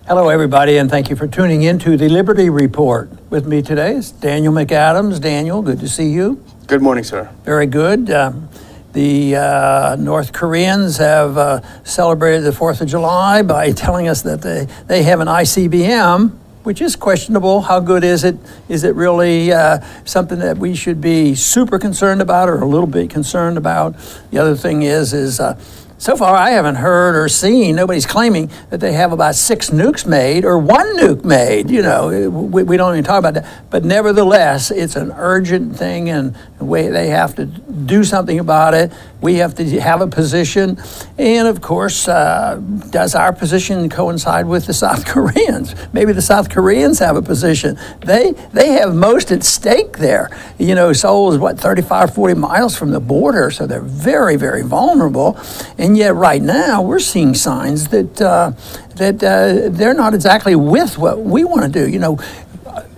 Hello, everybody, and thank you for tuning in to the Liberty Report. With me today is Daniel McAdams. Daniel, good to see you. Good morning, sir. Very good. The North Koreans have celebrated the 4th of July by telling us that they have an ICBM, which is questionable. How good is it? Is it really something that we should be super concerned about or a little bit concerned about? The other thing is so far, I haven't heard or seen, nobody's claiming that they have about 6 nukes made or 1 nuke made. You know, we don't even talk about that. But nevertheless, it's an urgent thing, and they have to do something about it. We have to have a position. And of course, does our position coincide with the South Koreans? Maybe the South Koreans have a position. They have most at stake there. You know, Seoul is, what, 35, 40 miles from the border, so they're very, very vulnerable. And yet right now, we're seeing signs that they're not exactly with what we want to do. You know,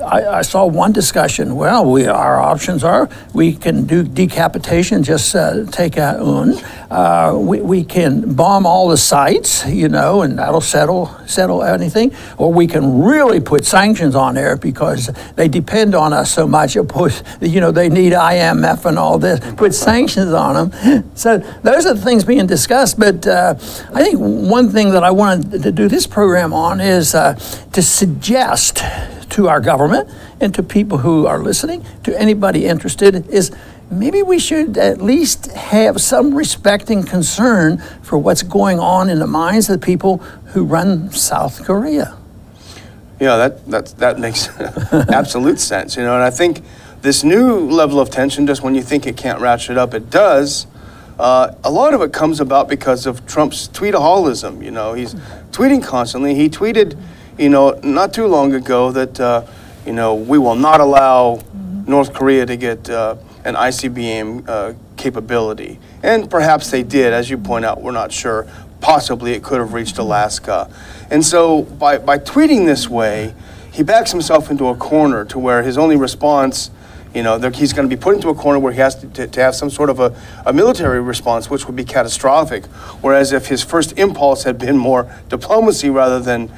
I saw one discussion. Well, our options are we can do decapitation, just take out UN. We can bomb all the sites, you know, and that'll settle anything. Or we can really put sanctions on there because they depend on us so much. You know, they need IMF and all this. Put sanctions on them. So those are the things being discussed. But I think one thing that I wanted to do this program on is to suggest to our government and to people who are listening, to anybody interested, is maybe we should at least have some respect and concern for what's going on in the minds of the people who run South Korea. Yeah, that makes absolute sense, you know, and I think this new level of tension, just when you think it can't ratchet up, it does. A lot of it comes about because of Trump's tweetaholism. You know, he's tweeting constantly. He tweeted, you know, not too long ago that, you know, we will not allow North Korea to get an ICBM capability. And perhaps they did, as you point out, we're not sure. Possibly it could have reached Alaska. And so by tweeting this way, he backs himself into a corner to where his only response, you know, he's going to be put into a corner where he has to have some sort of a military response, which would be catastrophic. Whereas if his first impulse had been more diplomacy rather than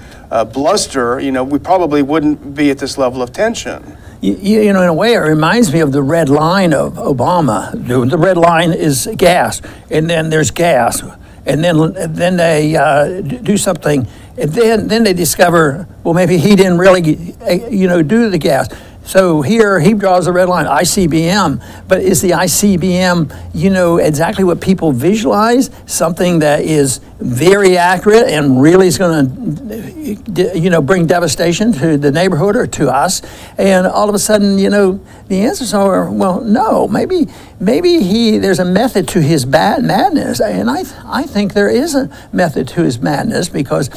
bluster, you know, we probably wouldn't be at this level of tension. You know, in a way, it reminds me of the red line of Obama. The red line is gas, and then there's gas, and then they do something, and then they discover, well, maybe he didn't really, you know, do the gas. So here he draws a red line, ICBM. But is the ICBM, you know, exactly what people visualize? Something that is very accurate and really is going to, you know, bring devastation to the neighborhood or to us? And all of a sudden, you know, the answers are, well, no. Maybe there's a method to his madness, and I think there is a method to his madness because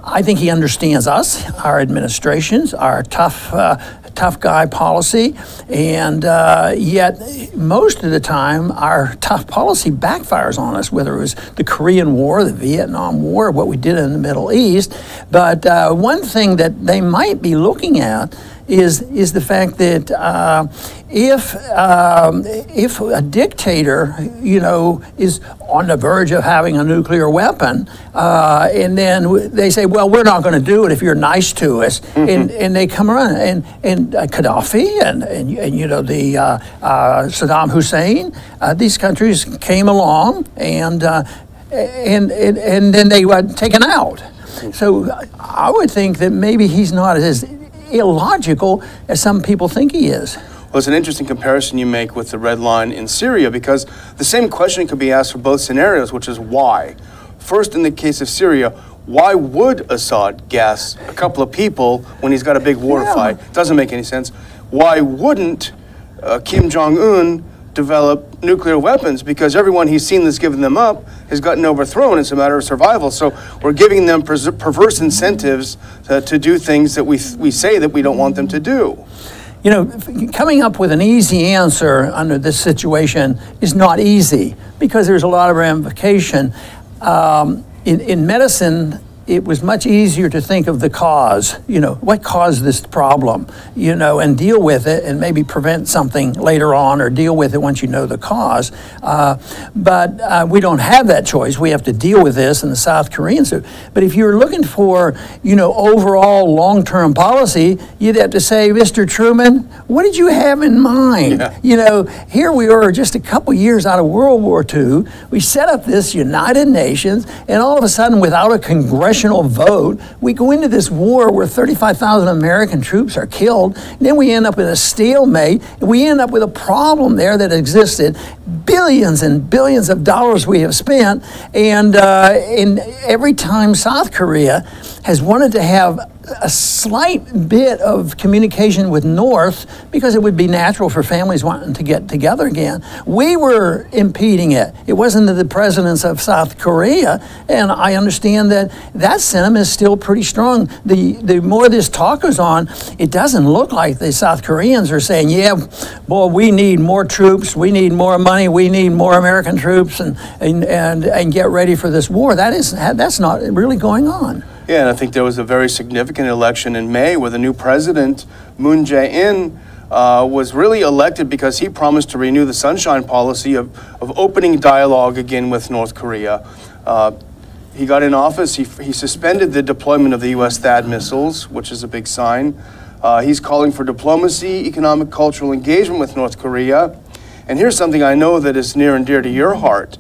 I think he understands us, our administrations, our tough guy policy, and yet most of the time our tough policy backfires on us, whether it was the Korean War, the Vietnam War, what we did in the Middle East. But one thing that they might be looking at is the fact that if a dictator, you know, is on the verge of having a nuclear weapon, and then they say, well, we're not going to do it if you're nice to us, and they come around, and Gaddafi and you know, the Saddam Hussein, these countries came along, and then they were taken out. So I would think that maybe he's not as illogical as some people think he is. Well, it's an interesting comparison you make with the red line in Syria, because the same question could be asked for both scenarios, which is why. First, in the case of Syria, why would Assad gas a couple of people when he's got a big war to fight? Doesn't make any sense. Why wouldn't Kim Jong-un develop nuclear weapons? Because everyone he's seen that's given them up has gotten overthrown. It's a matter of survival. So we're giving them perverse incentives to do things that we say that we don't want them to do. You know, coming up with an easy answer under this situation is not easy because there's a lot of ramification. In medicine, it was much easier to think of the cause, what caused this problem, and deal with it and maybe prevent something later on or deal with it once you know the cause. But we don't have that choice. We have to deal with this, and the South Koreans do. But if you're looking for, overall long-term policy, you'd have to say, Mr. Truman, what did you have in mind? Yeah. Here we are just a couple years out of World War II. We set up this United Nations, and all of a sudden, without a congressional vote, we go into this war where 35,000 American troops are killed. And then we end up with a stalemate, and we end up with a problem there that existed. Billions and billions of dollars we have spent, and every time South Korea has wanted to have a slight bit of communication with North, because it would be natural for families wanting to get together again, we were impeding it. It wasn't the presidents of South Korea, and I understand that sentiment is still pretty strong. The more this talk goes on, it doesn't look like the South Koreans are saying, yeah, boy, we need more troops, we need more money, we need more American troops, and get ready for this war. That's not really going on. Yeah, and I think there was a very significant election in May where the new president, Moon Jae-in, was really elected because he promised to renew the Sunshine Policy of opening dialogue again with North Korea. He got in office, he suspended the deployment of the U.S. THAAD missiles, which is a big sign. He's calling for diplomacy, economic, cultural engagement with North Korea. And here's something I know that is near and dear to your heart.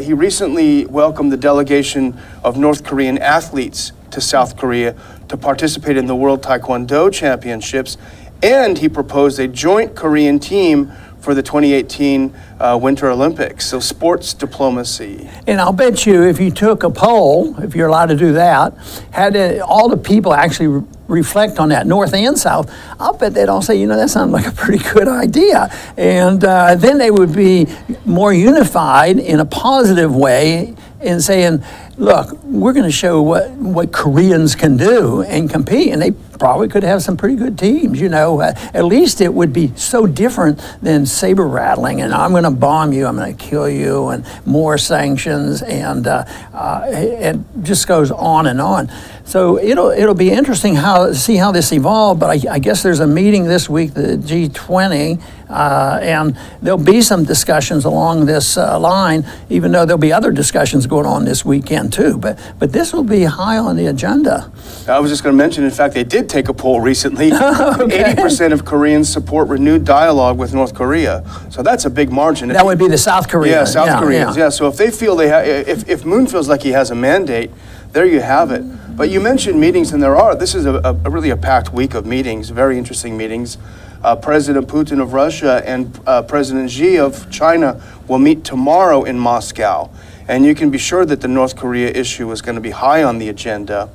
He recently welcomed the delegation of North Korean athletes to South Korea to participate in the World Taekwondo Championships, and he proposed a joint Korean team for the 2018 Winter Olympics. So sports diplomacy. And I'll bet you if you took a poll, if you're allowed to do that, had all the people actually reflect on that, North and South, I'll bet they'd all say, that sounds like a pretty good idea. And then they would be more unified in a positive way in saying, look, we're going to show what Koreans can do and compete. And they probably could have some pretty good teams, At least it would be so different than saber rattling and I'm going to bomb you, I'm going to kill you, and more sanctions, and it just goes on and on. So it'll be interesting to see how this evolves, but I guess there's a meeting this week, the G20, and there'll be some discussions along this line, even though there'll be other discussions going on this weekend too. But this will be high on the agenda. I was just going to mention, in fact, they did take a poll recently. Okay. 80% of Koreans support renewed dialogue with North Korea. So that's a big margin. That would be the South Koreans. Yeah, South Koreans. Yeah. So if they feel if Moon feels like he has a mandate, there you have it. But you mentioned meetings, and this is really a packed week of meetings, very interesting meetings. President Putin of Russia and President Xi of China will meet tomorrow in Moscow. And you can be sure that the North Korea issue is going to be high on the agenda.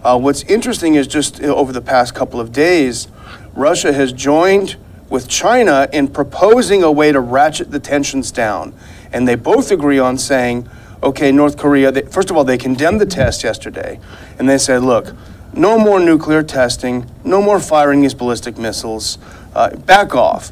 What's interesting is just over the past couple of days, Russia has joined with China in proposing a way to ratchet the tensions down. And they both agree on saying, okay, North Korea, first of all, they condemned the test yesterday. And they said, look, no more nuclear testing, no more firing these ballistic missiles, back off.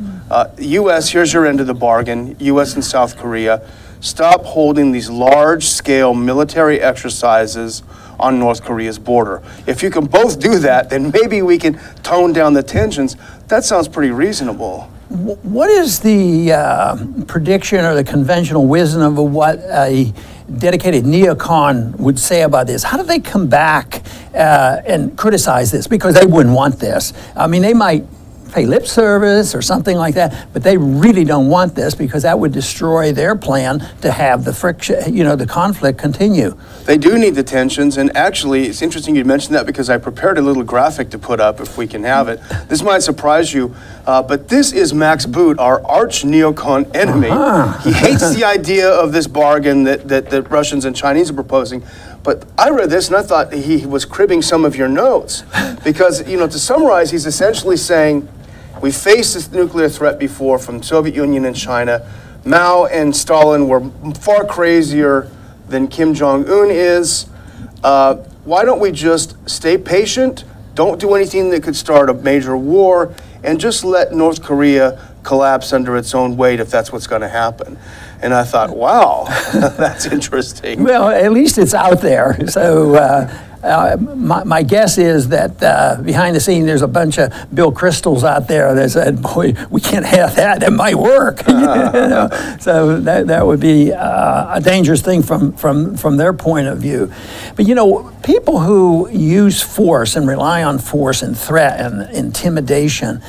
U.S., here's your end of the bargain, U.S. and South Korea, stop holding these large-scale military exercises on North Korea's border. If you can both do that, then maybe we can tone down the tensions. That sounds pretty reasonable. What is the prediction or the conventional wisdom of what a dedicated neocon would say about this? How do they come back and criticize this? Because they wouldn't want this. I mean, they might pay lip service or something like that, but they really don't want this because that would destroy their plan to have the friction, the conflict continue. They do need the tensions, and actually, it's interesting you mentioned that because I prepared a little graphic to put up if we can have it. This might surprise you, but this is Max Boot, our arch neocon enemy. He hates the idea of this bargain that the Russians and Chinese are proposing. But I read this and I thought he was cribbing some of your notes because, to summarize, he's essentially saying, we faced this nuclear threat before from Soviet Union and China. Mao and Stalin were far crazier than Kim Jong-un is. Why don't we just stay patient, don't do anything that could start a major war, and just let North Korea collapse under its own weight if that's what's going to happen. And I thought, wow, that's interesting. Well, at least it's out there. So my guess is that behind the scene, there's a bunch of Bill Crystals out there that said, boy, we can't have that. That might work. You know? So that would be a dangerous thing from their point of view. But, you know, people who use force and rely on force and threat and intimidation,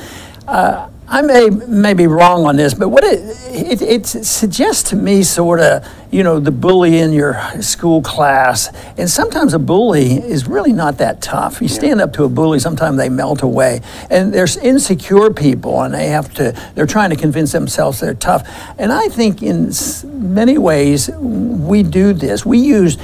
I may be wrong on this, but what it suggests to me sort of, you know, the bully in your school class. And sometimes a bully is really not that tough. You stand up to a bully, sometimes they melt away. And there's insecure people, and they're trying to convince themselves they're tough. And I think in many ways we do this. We use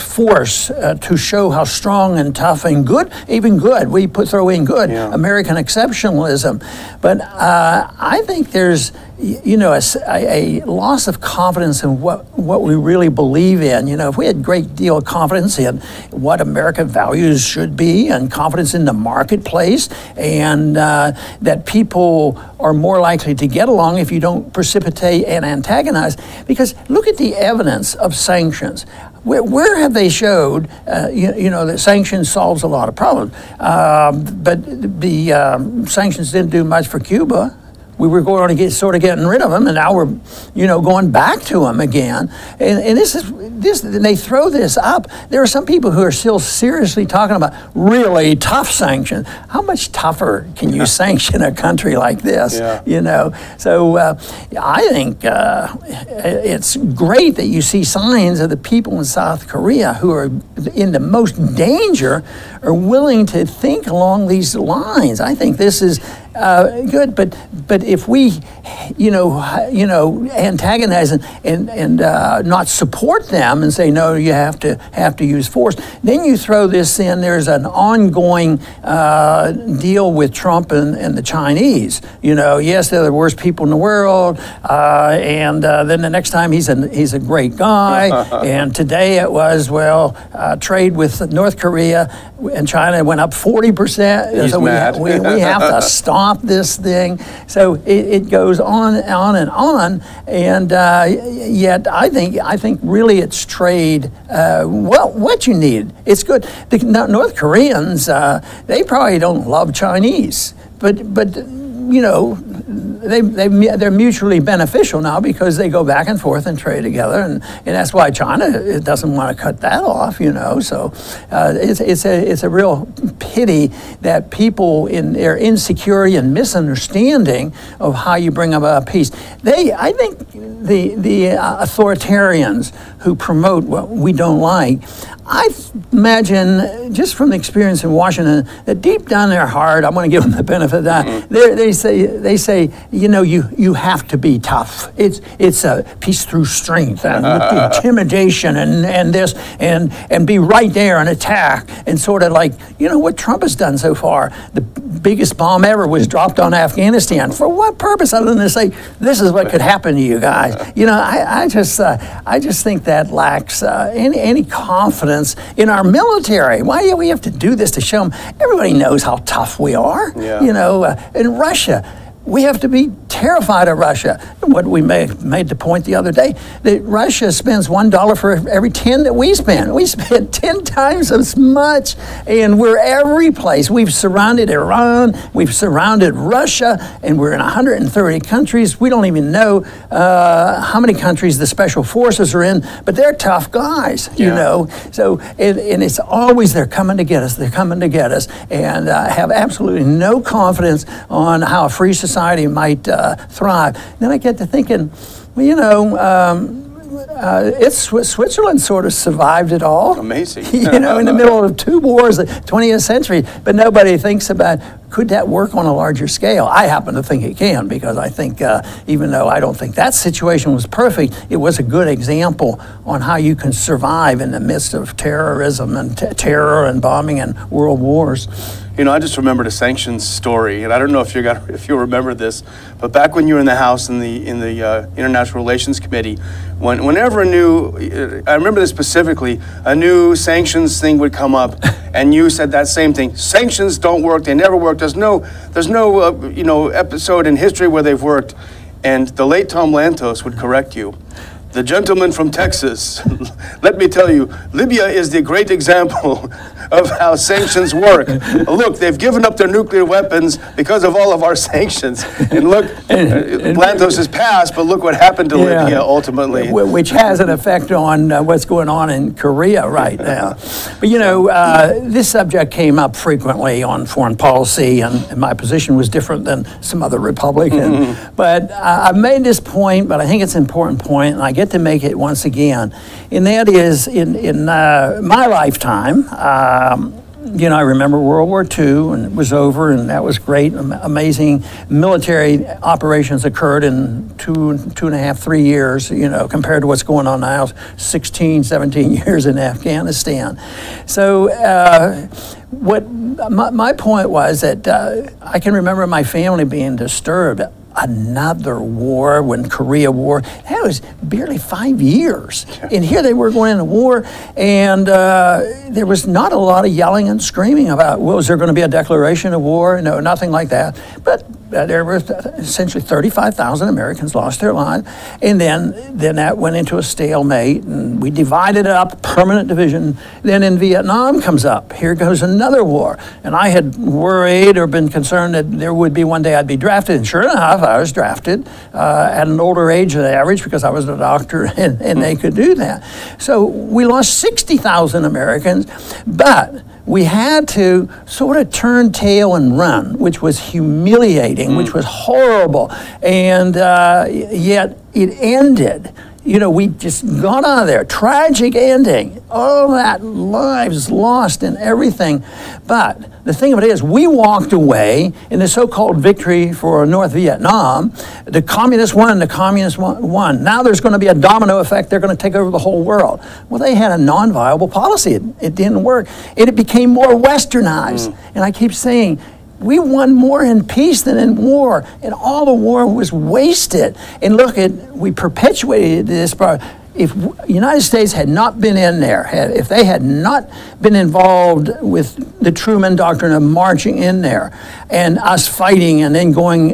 force to show how strong and tough and good, even good. We throw in good, American exceptionalism. But I think there's, you know, a loss of confidence in what we really believe in. You know, if we had a great deal of confidence in what American values should be and confidence in the marketplace, and that people are more likely to get along if you don't precipitate and antagonize. Because look at the evidence of sanctions. Where have they showed, you know, that sanctions solves a lot of problems? But the sanctions didn't do much for Cuba. We were going to sort of getting rid of them, and now we're, you know, going back to them again. And they throw this up. There are some people who are still seriously talking about really tough sanctions. How much tougher can you sanction a country like this? You know, so I think it's great that you see signs of the people in South Korea who are in the most danger are willing to think along these lines. I think this is good, but if we, you know, antagonize and not support them and say no, you have to use force, then you throw this in. There's an ongoing deal with Trump and the Chinese. You know, yes, they're the worst people in the world, and then the next time he's a great guy, and today it was trade with North Korea and China went up 40%. He's so mad. we have to stop this thing. So it goes on and on, and yet I think really it's trade. What you need, it's good. The North Koreans, they probably don't love Chinese, but you know, they're mutually beneficial now because they go back and forth and trade together, and that's why China doesn't want to cut that off, you know. So it's a real pity that people in their insecurity and misunderstanding of how you bring about peace, I think the authoritarians who promote what we don't like, I imagine, just from the experience in Washington, that deep down in their heart, I'm going to give them the benefit of that. They say, you know, you have to be tough. It's a peace through strength and with intimidation and this and be right there and attack, and sort of like, you know, what Trump has done so far. The biggest bomb ever was dropped on Afghanistan. For what purpose, other than to say this is what could happen to you guys? You know, I just think that lacks any confidence in our military. Why do we have to do this to show them? Everybody knows how tough we are. You know, in Russia, we have to be terrified of Russia. What we made the point the other day, that Russia spends $1 for every 10 that we spend. We spend 10 times as much, and we're every place. We've surrounded Iran, we've surrounded Russia, and we're in 130 countries. We don't even know how many countries the special forces are in, but they're tough guys, you know. So, and it's always they're coming to get us, and have absolutely no confidence on how a free society might thrive. Then I get to thinking, well, you know, Switzerland sort of survived it all. Amazing. You know, in the middle of 2 wars, the 20th century, but nobody thinks about, could that work on a larger scale? I happen to think it can, because I think, even though I don't think that situation was perfect, it was a good example on how you can survive in the midst of terrorism and terror and bombing and world wars. You know, I just remembered a sanctions story, and I don't know if you remember this, but back when you were in the House in the International Relations Committee, whenever I remember this specifically, a new sanctions thing would come up, and you said that same thing. Sanctions don't work; they never work. There's no you know, episode in history where they've worked. And the late Tom Lantos would correct you. The gentleman from Texas, let me tell you, Libya is the great example of how sanctions work. Look, they've given up their nuclear weapons because of all of our sanctions. And look, Lantos has passed, but look what happened to Libya ultimately. Which has an effect on what's going on in Korea right now. But you know, this subject came up frequently on foreign policy, and my position was different than some other Republican. But I've made this point, but I think it's an important point, and I get to make it once again. And that is, in my lifetime, you know, I remember World War II, and it was over, and that was great. Amazing military operations occurred in 2.5, 3 years, you know, compared to what's going on now, 16, 17 years in Afghanistan. So what my point was that I can remember my family being disturbed. Another war, when Korea War, that was barely 5 years. And here they were going into war, and there was not a lot of yelling and screaming about, well, is there going to be a declaration of war? No, nothing like that. But there were essentially 35,000 Americans lost their lives. And then that went into a stalemate, and we divided up, permanent division. Then in Vietnam comes up. Here goes another war. And I had worried or been concerned that there would be one day I'd be drafted. And sure enough, I was drafted at an older age than average because I was a doctor, and they could do that. So we lost 60,000 Americans, but we had to sort of turn tail and run, which was humiliating, which was horrible, and yet it ended. You know, we just got out of there. Tragic ending. All that lives lost and everything. But the thing of it is, we walked away in the so-called victory for North Vietnam. The communists won, the communists won. Now there's going to be a domino effect. They're going to take over the whole world. Well, they had a non-viable policy. It didn't work. It became more westernized. And I keep saying, we won more in peace than in war, and all the war was wasted. And look, we perpetuated this. If the United States had not been in there, if they had not been involved with the Truman Doctrine of marching in there and us fighting and then going,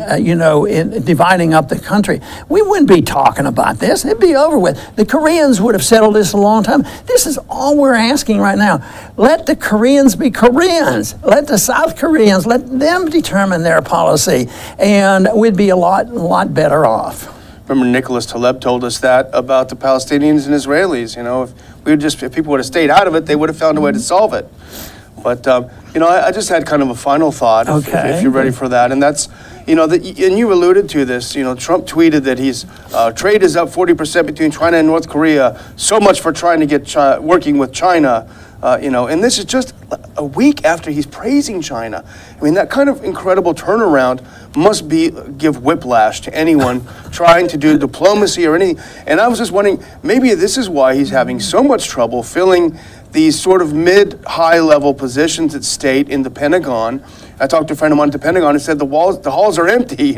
dividing up the country, we wouldn't be talking about this. It'd be over with. The Koreans would have settled this a long time. This is all we're asking right now. Let the Koreans be Koreans. Let the South Koreans, let them determine their policy, and we'd be a lot better off. Remember, Nicholas Taleb told us that about the Palestinians and Israelis. You know, if people would have stayed out of it, they would have found a way to solve it. But I just had kind of a final thought, if you're ready for that, and that's, and you alluded to this. You know, Trump tweeted that he's trade is up 40% between China and North Korea. So much for trying to get working with China. And this is just a week after he's praising China. I mean, that kind of incredible turnaround must give whiplash to anyone trying to do diplomacy or anything. And I was just wondering, maybe this is why he's having so much trouble filling these sort of mid-high level positions at state in the Pentagon. I talked to a friend of mine at the Pentagon and said the halls are empty,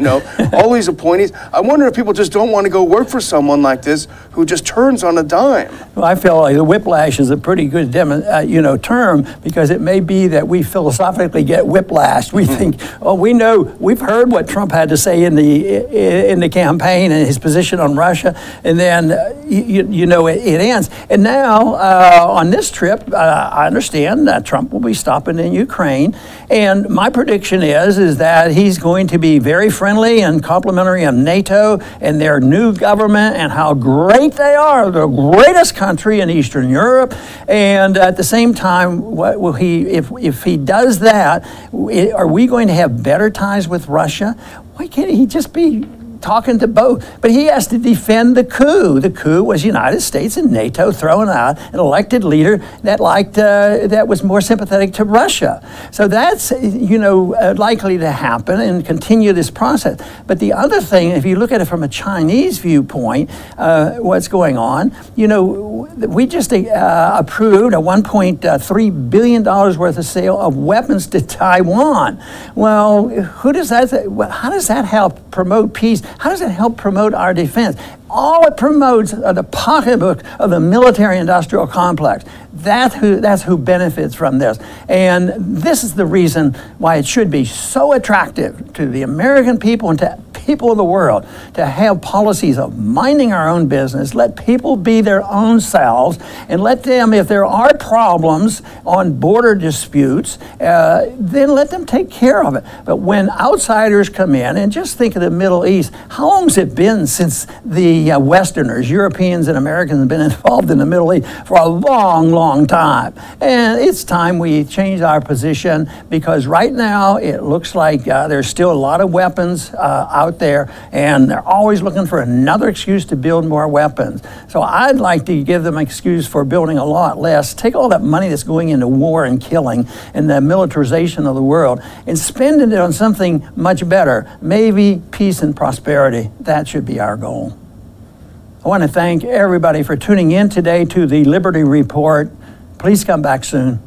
all these appointees. I wonder if people just don't want to go work for someone like this who just turns on a dime. Well, I feel like the whiplash is a pretty good term, because it may be that we philosophically get whiplash. We think, we've heard what Trump had to say in the campaign and his position on Russia, and then it ends. And now on this trip, I understand that Trump will be stopping in Ukraine, and my prediction is that he's going to be very friendly and complimentary of NATO and their new government and how great they are, the greatest country in Eastern Europe. And at the same time, what will if he does that, are we going to have better ties with Russia? Why can't he just be talking to both? But he has to defend the coup. The coup was United States and NATO throwing out an elected leader that was more sympathetic to Russia. So that's likely to happen and continue this process. But the other thing, if you look at it from a Chinese viewpoint, what's going on? We just approved a $1.3 billion worth of sale of weapons to Taiwan. Well, how does that help promote peace? How does it help promote our defense? all it promotes are the pocketbook of the military-industrial complex. That's who benefits from this. And this is the reason why it should be so attractive to the American people and to people of the world to have policies of minding our own business, let people be their own selves, and let them, if there are problems on border disputes, then let them take care of it. But when outsiders come in, and just think of the Middle East, how long has it been since the Westerners, Europeans and Americans, have been involved in the Middle East? For a long, long time. And it's time we change our position, because right now it looks like there's still a lot of weapons out there, and they're always looking for another excuse to build more weapons. So I'd like to give them an excuse for building a lot less. Take all that money that's going into war and killing and the militarization of the world and spend it on something much better, maybe peace and prosperity. That should be our goal. I want to thank everybody for tuning in today to the Liberty Report. Please come back soon.